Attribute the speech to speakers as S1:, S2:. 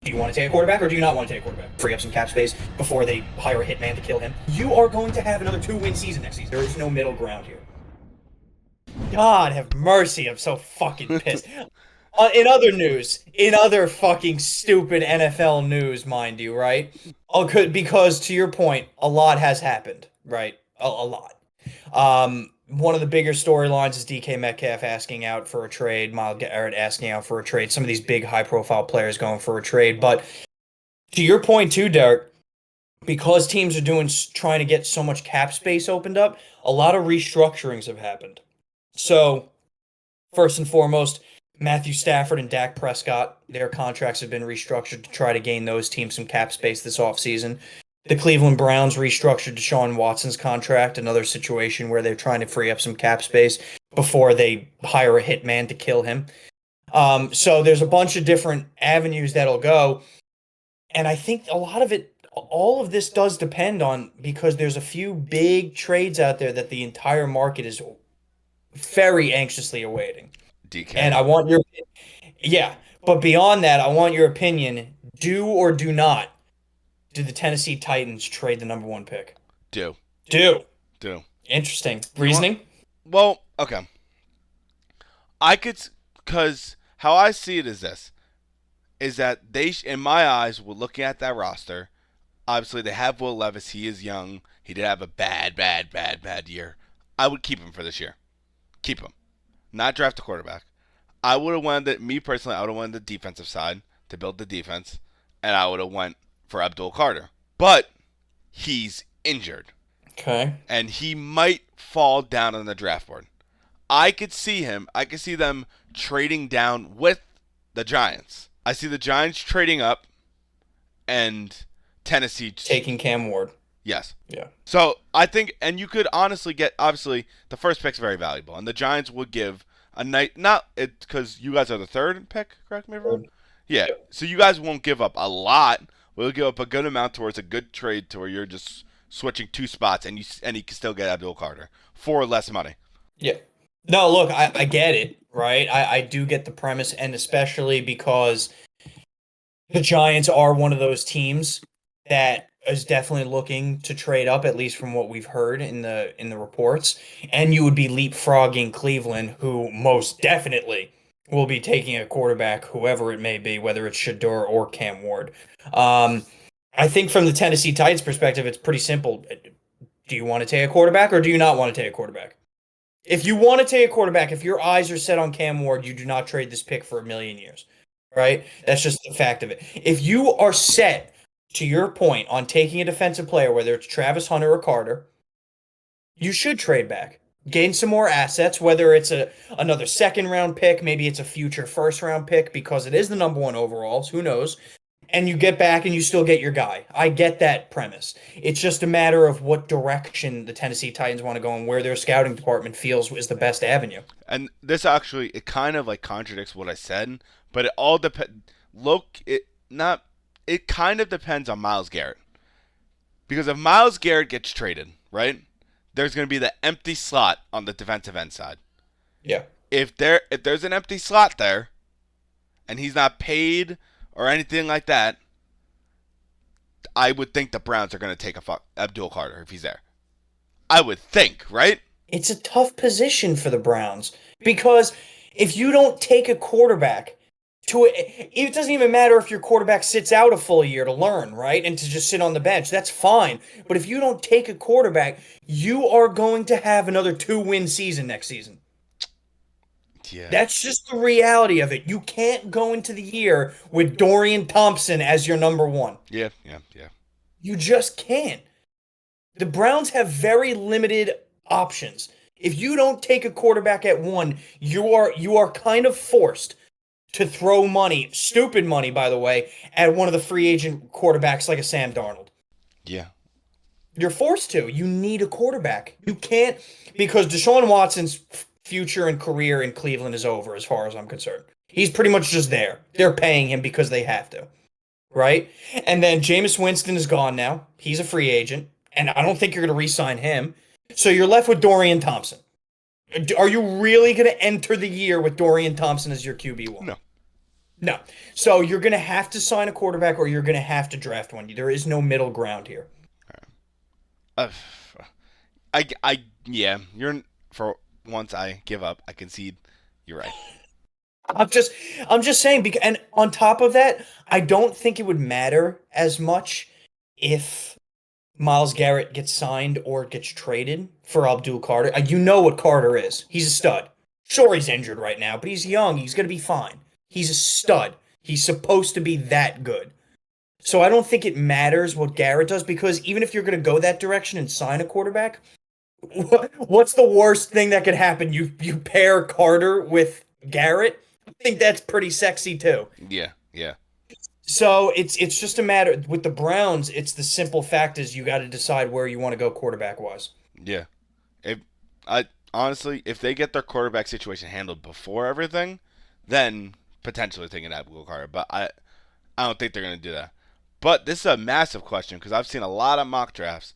S1: Do you want to take a quarterback or do you not want to take a quarterback? Free up some cap space before they hire a hitman to kill him. You are going to have another 2-win season next season. There is no middle ground here. God have mercy, I'm so fucking pissed. In other news, in other fucking stupid NFL news, mind you, right? Because to your point, a lot has happened, right? A lot. One of the bigger storylines is DK Metcalf asking out for a trade, Myles Garrett asking out for a trade, some of these big high-profile players going for a trade. But to your point too, Derek, because teams are trying to get so much cap space opened up, a lot of restructurings have happened. So, first and foremost, Matthew Stafford and Dak Prescott, their contracts have been restructured to try to gain those teams some cap space this offseason. The Cleveland Browns restructured Deshaun Watson's contract, another situation where they're trying to free up some cap space before they hire a hitman to kill him. So there's a bunch of different avenues that'll go. And I think a lot of it, all of this does depend on, because there's a few big trades out there that the entire market is very anxiously awaiting.
S2: DK.
S1: And I want your, yeah, but beyond that, I want your opinion. Do or do not do the Tennessee Titans trade the number one pick?
S2: Do.
S1: Do.
S2: Do.
S1: Interesting. Reasoning?
S2: Well, okay. I could, because how I see it is this, is that they, in my eyes, were looking at that roster. Obviously, they have Will Levis. He is young. He did have a bad year. I would keep him for this year. Keep him. Not draft a quarterback. I would have wanted, me personally, I would have wanted the defensive side to build the defense, and I would have went for Abdul Carter. But he's injured.
S1: Okay.
S2: And he might fall down on the draft board. I could see them trading down with the Giants. I see the Giants trading up and Tennessee
S1: taking Cam Ward.
S2: Yes.
S1: Yeah.
S2: So I think, and you could honestly get, obviously, the first pick's very valuable, and the Giants would give a night, not it because you guys are the third pick, correct me if I'm wrong? Yeah. Yep. So you guys won't give up a lot. We'll give up a good amount towards a good trade to where you're just switching two spots, and you can still get Abdul Carter for less money.
S1: Yeah. No, look, I get it, right? I do get the premise, and especially because the Giants are one of those teams that is definitely looking to trade up, at least from what we've heard in the reports. And you would be leapfrogging Cleveland, who most definitely will be taking a quarterback, whoever it may be, whether it's Shador or Cam Ward. I think from the Tennessee Titans perspective, it's pretty simple. Do you want to take a quarterback or do you not want to take a quarterback? If you want to take a quarterback, if your eyes are set on Cam Ward, you do not trade this pick for a million years, right? That's just the fact of it. If you are set, to your point, on taking a defensive player, whether it's Travis Hunter or Carter, you should trade back. Gain some more assets, whether it's another second-round pick, maybe it's a future first-round pick because it is the number one overalls, who knows? And you get back and you still get your guy. I get that premise. It's just a matter of what direction the Tennessee Titans want to go and where their scouting department feels is the best avenue.
S2: And this actually, it kind of like contradicts what I said, but it all depends. It kind of depends on Myles Garrett. Because if Myles Garrett gets traded, right, there's going to be the empty slot on the defensive end side.
S1: Yeah.
S2: If there's an empty slot there, and he's not paid or anything like that, I would think the Browns are going to take Abdul Carter if he's there. I would think, right?
S1: It's a tough position for the Browns because if you don't take a quarterback, it doesn't even matter if your quarterback sits out a full year to learn, right? And to just sit on the bench. That's fine. But if you don't take a quarterback, you are going to have another 2-win season next season.
S2: Yeah.
S1: That's just the reality of it. You can't go into the year with Dorian Thompson as your number one.
S2: Yeah.
S1: You just can't. The Browns have very limited options. If you don't take a quarterback at one, you are kind of forced to throw money, stupid money, by the way, at one of the free agent quarterbacks like a Sam Darnold.
S2: Yeah.
S1: You're forced to. You need a quarterback. You can't, because Deshaun Watson's future and career in Cleveland is over as far as I'm concerned. He's pretty much just there. They're paying him because they have to, right? And then Jameis Winston is gone now. He's a free agent, and I don't think you're going to re-sign him. So you're left with Dorian Thompson. Are you really going to enter the year with Dorian Thompson as your QB1? No. So you're going to have to sign a quarterback or you're going to have to draft one. There is no middle ground here.
S2: Uh, yeah. You're for once I give up. I concede. You're right.
S1: I'm just I'm just saying and on top of that, I don't think it would matter as much if Miles Garrett gets signed or gets traded for Abdul Carter. You know what Carter is. He's a stud. Sure, he's injured right now, but he's young. He's going to be fine. He's a stud. He's supposed to be that good. So I don't think it matters what Garrett does because even if you're going to go that direction and sign a quarterback, what's the worst thing that could happen? You pair Carter with Garrett. I think that's pretty sexy too.
S2: Yeah. Yeah.
S1: So it's just a matter with the Browns. It's the simple fact is you got to decide where you want to go quarterback wise.
S2: Yeah. If I honestly, if they get their quarterback situation handled before everything, then potentially thinking Abdul Carter. But I don't think they're going to do that. But this is a massive question because I've seen a lot of mock drafts,